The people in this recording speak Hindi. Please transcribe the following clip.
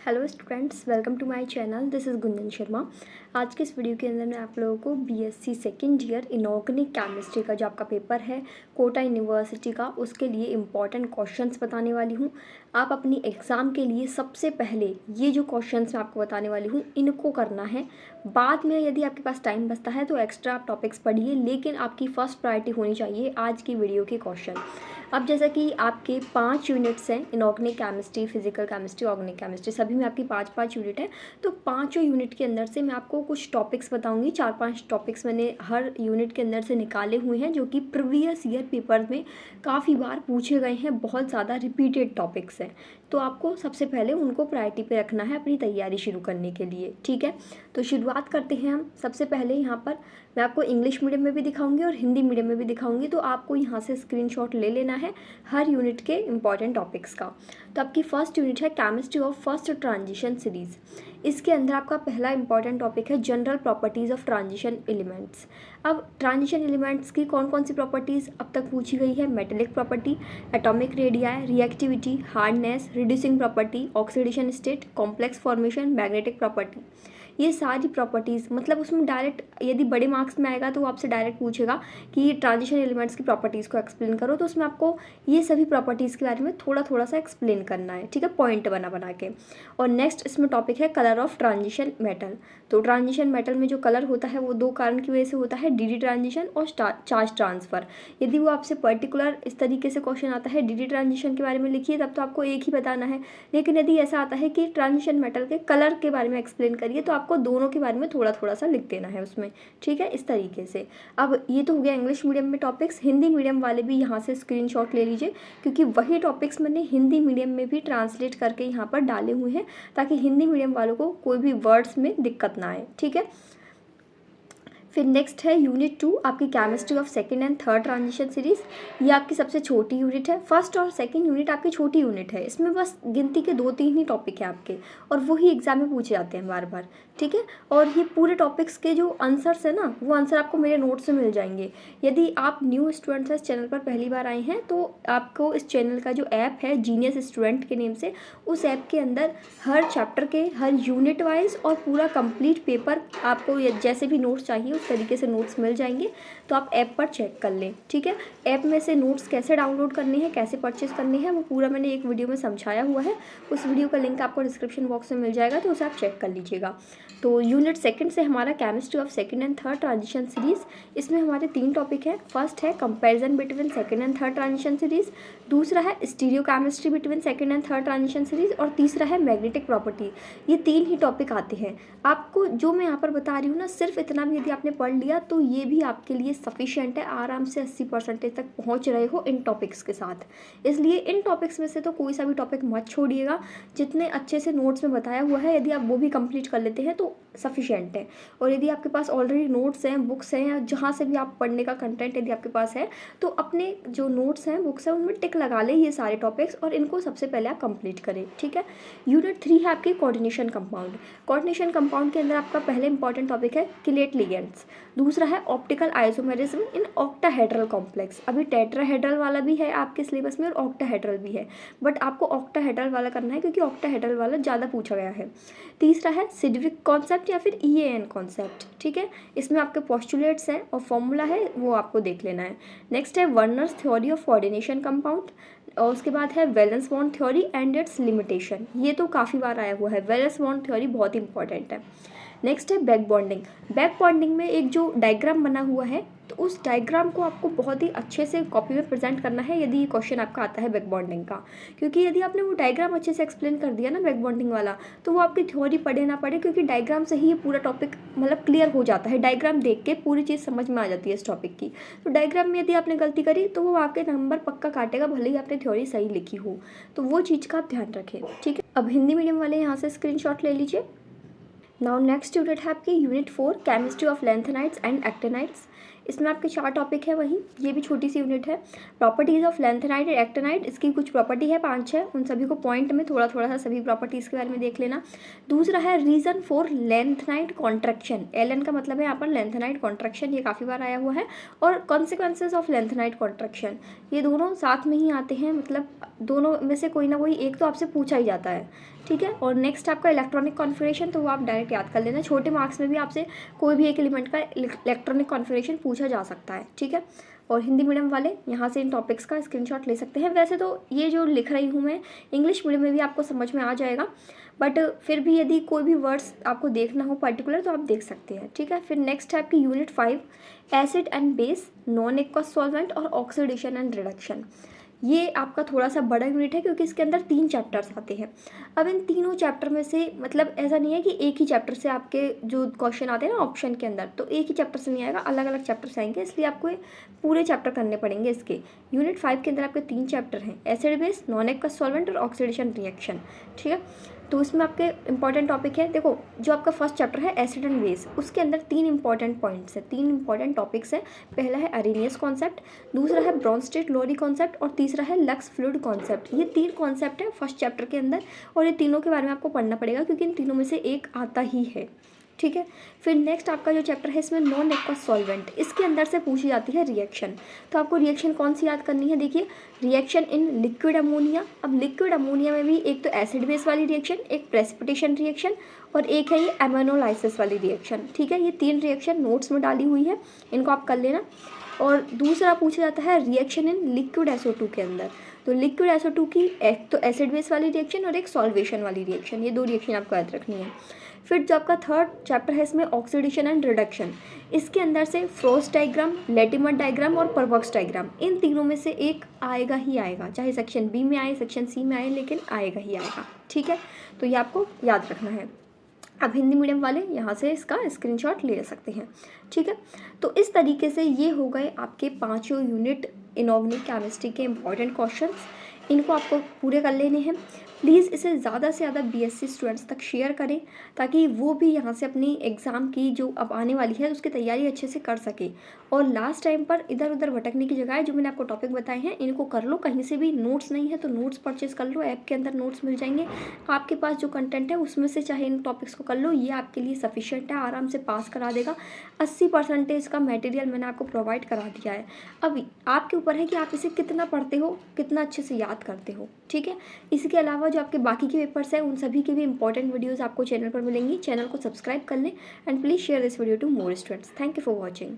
Hello students, welcome to my channel. This is Gunjan Sharma. आज के इस वीडियो के अंदर मैं आप लोगों को BSc second year inorganic chemistry का जो आपका पेपर है कोटा यूनिवर्सिटी का, उसके लिए इम्पॉर्टेंट क्वेश्चंस बताने वाली हूँ। आप अपनी एग्ज़ाम के लिए सबसे पहले ये जो क्वेश्चंस मैं आपको बताने वाली हूँ इनको करना है। बाद में यदि आपके पास टाइम बचता है तो एक्स्ट्रा आप टॉपिक्स पढ़िए, लेकिन आपकी फ़र्स्ट प्रायोरिटी होनी चाहिए आज की वीडियो के क्वेश्चन। अब जैसा कि आपके 5 यूनिट्स हैं, inorganic chemistry, physical chemistry, organic chemistry, सभी में आपकी 5-5 यूनिट है। तो पाँचों यूनिट के अंदर से मैं आपको कुछ टॉपिक्स बताऊंगी। 4-5 टॉपिक्स मैंने हर यूनिट के अंदर से निकाले हुए हैं जो कि प्रीवियस ईयर पेपर में काफ़ी बार पूछे गए हैं, बहुत ज़्यादा रिपीटेड टॉपिक्स हैं। तो आपको सबसे पहले उनको प्रायोरिटी पे रखना है अपनी तैयारी शुरू करने के लिए, ठीक है। तो शुरुआत करते हैं हम। सबसे पहले यहाँ पर मैं आपको इंग्लिश मीडियम में भी दिखाऊंगी और हिंदी मीडियम में भी दिखाऊंगी, तो आपको यहाँ से स्क्रीनशॉट ले लेना है हर यूनिट के इंपॉर्टेंट टॉपिक्स का। तो आपकी फर्स्ट यूनिट है chemistry of first transition series. इसके अंदर आपका पहला इंपॉर्टेंट टॉपिक है general properties of transition elements. अब ट्रांजिशन एलिमेंट्स की कौन कौन सी प्रॉपर्टीज़ अब तक पूछी गई है? Metallic property, atomic radii, reactivity, hardness, reducing property, oxidation state, complex formation, magnetic property. ये सारी प्रॉपर्टीज़, मतलब उसमें डायरेक्ट यदि बड़े मार्क्स में आएगा तो वो आपसे डायरेक्ट पूछेगा कि ट्रांजिशन एलिमेंट्स की प्रॉपर्टीज़ को एक्सप्लेन करो, तो उसमें आपको ये सभी प्रॉपर्टीज़ के बारे में थोड़ा थोड़ा सा एक्सप्लेन करना है, ठीक है, पॉइंट बना बना के। और नेक्स्ट इसमें टॉपिक है कलर ऑफ ट्रांजिशन मेटल। तो ट्रांजिशन मेटल में जो कलर होता है वो दो कारण की वजह से होता है, डीडी ट्रांजिशन और चार्ज ट्रांसफ़र। यदि वो आपसे पर्टिकुलर इस तरीके से क्वेश्चन आता है डीडी ट्रांजिशन के बारे में लिखिए, तब तो आपको एक ही बताना है। लेकिन यदि ऐसा आता है कि ट्रांजिशन मेटल के कलर के बारे में एक्सप्लेन करिए, तो आपको दोनों के बारे में थोड़ा थोड़ा सा लिख देना है उसमें, ठीक है, इस तरीके से। अब ये तो हो गया इंग्लिश मीडियम में टॉपिक्स। हिंदी मीडियम वाले भी यहाँ से स्क्रीनशॉट ले लीजिए, क्योंकि वही टॉपिक्स मैंने हिंदी मीडियम में भी ट्रांसलेट करके यहाँ पर डाले हुए हैं, ताकि हिंदी मीडियम वालों को कोई भी वर्ड्स में दिक्कत ना आए, ठीक है। फिर नेक्स्ट है यूनिट 2, आपकी chemistry of second and third transition series. ये आपकी सबसे छोटी यूनिट है। फर्स्ट और सेकंड यूनिट आपकी छोटी यूनिट है, इसमें बस गिनती के 2-3 ही टॉपिक हैं आपके, और वही एग्जाम में पूछे जाते हैं बार बार, ठीक है। और ये पूरे टॉपिक्स के जो आंसर्स है ना, वो आंसर आपको मेरे नोट्स से मिल जाएंगे। यदि आप न्यू स्टूडेंट्स हैं, इस चैनल पर पहली बार आए हैं, तो आपको इस चैनल का जो ऐप है जीनियस स्टूडेंट के नेम से, उस ऐप के अंदर हर चैप्टर के हर यूनिट वाइज और पूरा कंप्लीट पेपर आपको जैसे भी नोट्स चाहिए उस तरीके से नोट्स मिल जाएंगे। तो आप ऐप पर चेक कर लें, ठीक है। ऐप में से नोट्स कैसे डाउनलोड करने हैं, कैसे परचेज करने हैं, वो पूरा मैंने एक वीडियो में समझाया हुआ है। उस वीडियो का लिंक आपको डिस्क्रिप्शन बॉक्स में मिल जाएगा, तो उसे आप चेक कर लीजिएगा। तो यूनिट सेकंड से हमारा chemistry of second and third transition series, इसमें हमारे 3 टॉपिक हैं। फर्स्ट है comparison between second and third transition series, दूसरा है stereo chemistry between second and third transition series, और तीसरा है मैग्नेटिक प्रॉपर्टी। ये 3 ही टॉपिक आते हैं। आपको जो मैं यहाँ पर बता रही हूँ ना, सिर्फ इतना भी यदि आपने पढ़ लिया तो ये भी आपके लिए सफिशिएंट है। आराम से 80% तक पहुँच रहे हो इन टॉपिक्स के साथ। इसलिए इन टॉपिक्स में से तो कोई सा भी टॉपिक मत छोड़िएगा। जितने अच्छे से नोट्स में बताया हुआ है, यदि आप वो भी कंप्लीट कर लेते हैं तो सफिशिएंट है। और यदि आपके पास ऑलरेडी नोट्स हैं, बुक्स हैं, या जहाँ से भी आप पढ़ने का कंटेंट यदि आपके पास है, तो अपने जो नोट्स हैं, बुक्स हैं, उनमें टिक लगा ले ये सारे टॉपिक्स, और इनको सबसे पहले आप कंप्लीट करें, ठीक है। यूनिट 3 है आपकी कोऑर्डिनेशन कंपाउंड। कोऑर्डिनेशन कंपाउंड के अंदर आपका पहले इंपॉर्टेंट टॉपिक है किलेट लिगेंड्स, दूसरा है optical isomerism in octahedral complex. अभी टेट्राहेड्रल वाला भी है आपके सिलेबस में और ऑक्टाहेड्रल भी है, बट आपको ऑक्टाहेड्रल वाला करना है क्योंकि ऑक्टाहेड्रल वाला ज़्यादा पूछा गया है। तीसरा है सिडविक कॉन्सेप्ट या फिर ईएएन कॉन्सेप्ट, ठीक है। इसमें आपके पोस्टुलेट्स हैं और फॉर्मूला है, वो आपको देख लेना है। नेक्स्ट है Werner's theory of coordination compound, और उसके बाद है valence bond theory and it's limitation. ये तो काफ़ी बार आया हुआ है, वैलेंस बॉन्ड थ्योरी बहुत इंपॉर्टेंट है। नेक्स्ट है बैक बॉन्डिंग। बैक बॉन्डिंग में एक जो डायग्राम बना हुआ है, तो उस डायग्राम को आपको बहुत ही अच्छे से कॉपी में प्रेजेंट करना है यदि ये क्वेश्चन आपका आता है बैक बॉन्डिंग का। क्योंकि यदि आपने वो डायग्राम अच्छे से एक्सप्लेन कर दिया ना बैक बॉन्डिंग वाला, तो वो आपकी थ्योरी पढ़े ना पढ़े, क्योंकि डायग्राम से ही ये पूरा टॉपिक मतलब क्लियर हो जाता है। डायग्राम देख के पूरी चीज़ समझ में आ जाती है इस टॉपिक की। तो डायग्राम में यदि आपने गलती करी तो वो आपके नंबर पक्का काटेगा, भले ही आपने थ्योरी सही लिखी हो। तो वो चीज़ का आप ध्यान रखें, ठीक है। अब हिंदी मीडियम वाले यहाँ से स्क्रीनशॉट ले लीजिए। नाउ नेक्स्ट यूनिट है आपकी unit 4, chemistry of lanthanides and actinides. इसमें आपके 4 टॉपिक है वही, ये भी छोटी सी यूनिट है। Properties of lanthanide and actinide, इसकी कुछ प्रॉपर्टी है 5-6, उन सभी को पॉइंट में थोड़ा थोड़ा सा सभी प्रॉपर्टीज़ के बारे में देख लेना। दूसरा है reason for lanthanide contraction, L का मतलब है यहाँ पर लैंथेनाइड कॉन्ट्रैक्शन, ये काफ़ी बार आया हुआ है। और कॉन्सिक्वेंसेज ऑफ लैंथेनाइड कॉन्ट्रैक्शन, ये दोनों साथ में ही आते हैं, मतलब दोनों में से कोई ना कोई एक तो आपसे पूछा ही जाता है। ठीक है। और नेक्स्ट आपका इलेक्ट्रॉनिक कॉन्फ़िगरेशन, तो वो आप डायरेक्ट याद कर लेना, छोटे मार्क्स में भी आपसे कोई भी एक एलिमेंट का इलेक्ट्रॉनिक कॉन्फ़िगरेशन पूछा जा सकता है, ठीक है। और हिंदी मीडियम वाले यहाँ से इन टॉपिक्स का स्क्रीनशॉट ले सकते हैं। वैसे तो ये जो लिख रही हूँ मैं इंग्लिश मीडियम में भी आपको समझ में आ जाएगा, बट फिर भी यदि कोई भी वर्ड्स आपको देखना हो पर्टिकुलर तो आप देख सकते हैं, ठीक है। फिर नेक्स्ट है आपकी unit 5 acid and base, non aqueous solvent और ऑक्सीडेशन एंड रिडक्शन। ये आपका थोड़ा सा बड़ा यूनिट है क्योंकि इसके अंदर 3 चैप्टर्स आते हैं। अब इन तीनों चैप्टर में से मतलब ऐसा नहीं है कि एक ही चैप्टर से आपके जो क्वेश्चन आते हैं ना ऑप्शन के अंदर, तो एक ही चैप्टर से नहीं आएगा, अलग अलग चैप्टर से आएंगे, इसलिए आपको पूरे चैप्टर करने पड़ेंगे इसके। यूनिट 5 के अंदर आपके 3 चैप्टर हैं, acid base, non aqueous solvent और ऑक्सीडेशन रिएक्शन, ठीक है। तो इसमें आपके इंपॉर्टेंट टॉपिक है, देखो जो आपका फर्स्ट चैप्टर है एसिड एंड बेस, उसके अंदर 3 इंपॉर्टेंट पॉइंट्स हैं, 3 इंपॉर्टेंट टॉपिक्स हैं। पहला है अरेनियस कॉन्सेप्ट, दूसरा है ब्रॉन्स्टेड लोरी कॉन्सेप्ट और तीसरा है लक्स फ्लूइड कॉन्सेप्ट। ये 3 कॉन्सेप्ट है फर्स्ट चैप्टर के अंदर और ये तीनों के बारे में आपको पढ़ना पड़ेगा क्योंकि इन तीनों में से एक आता ही है, ठीक है। फिर नेक्स्ट आपका जो चैप्टर है इसमें नॉन एक्वस सॉल्वेंट, इसके अंदर से पूछी जाती है रिएक्शन। तो आपको रिएक्शन कौन सी याद करनी है, देखिए रिएक्शन इन लिक्विड अमोनिया। अब लिक्विड अमोनिया में भी एक तो एसिड बेस वाली रिएक्शन, एक प्रेसिपिटेशन रिएक्शन और एक है ये एमाइनोलाइसिस वाली रिएक्शन, ठीक है। ये 3 रिएक्शन नोट्स में डाली हुई है, इनको आप कर लेना। और दूसरा पूछा जाता है रिएक्शन इन लिक्विड SO2 के अंदर। तो लिक्विड SO2 की एक तो एसिड बेस वाली रिएक्शन और एक सॉल्वेशन वाली रिएक्शन, ये 2 रिएक्शन आपको याद रखनी है। फिर जो आपका थर्ड चैप्टर है इसमें ऑक्सीडेशन एंड रिडक्शन, इसके अंदर से फ्रोस्ट डायग्राम, लेटिमर डायग्राम और परवर्क्स डायग्राम, इन तीनों में से एक आएगा ही आएगा, चाहे सेक्शन बी में आए सेक्शन सी में आए, लेकिन आएगा ही आएगा, ठीक है। तो ये आपको याद रखना है। अब हिंदी मीडियम वाले यहाँ से इसका स्क्रीनशॉट ले सकते हैं, ठीक है। तो इस तरीके से ये हो गए आपके 5 यूनिट इनऑर्गेनिक केमिस्ट्री के इंपॉर्टेंट क्वेश्चंस, इनको आपको पूरे कर लेने हैं। प्लीज़ इसे ज़्यादा से ज़्यादा BSc स्टूडेंट्स तक शेयर करें ताकि वो भी यहाँ से अपनी एग्ज़ाम की जो अब आने वाली है उसकी तैयारी अच्छे से कर सके। और लास्ट टाइम पर इधर उधर भटकने की जगह जो मैंने आपको टॉपिक बताए हैं इनको कर लो, कहीं से भी नोट्स नहीं है तो नोट्स परचेज कर लो, ऐप के अंदर नोट्स मिल जाएंगे। आपके पास जो कंटेंट है उसमें से चाहे इन टॉपिक्स को कर लो, ये आपके लिए सफिशिएंट है, आराम से पास करा देगा। 80% का मटेरियल मैंने आपको प्रोवाइड करा दिया है। अब आपके ऊपर है कि आप इसे कितना पढ़ते हो, कितना अच्छे से याद करते हो, ठीक है। इसके अलावा जो आपके बाकी के पेपर्स हैं उन सभी की भी इंपॉर्टेंट वीडियोस आपको चैनल पर मिलेंगी। चैनल को सब्सक्राइब कर लें and please share this video to more students. Thank you for watching.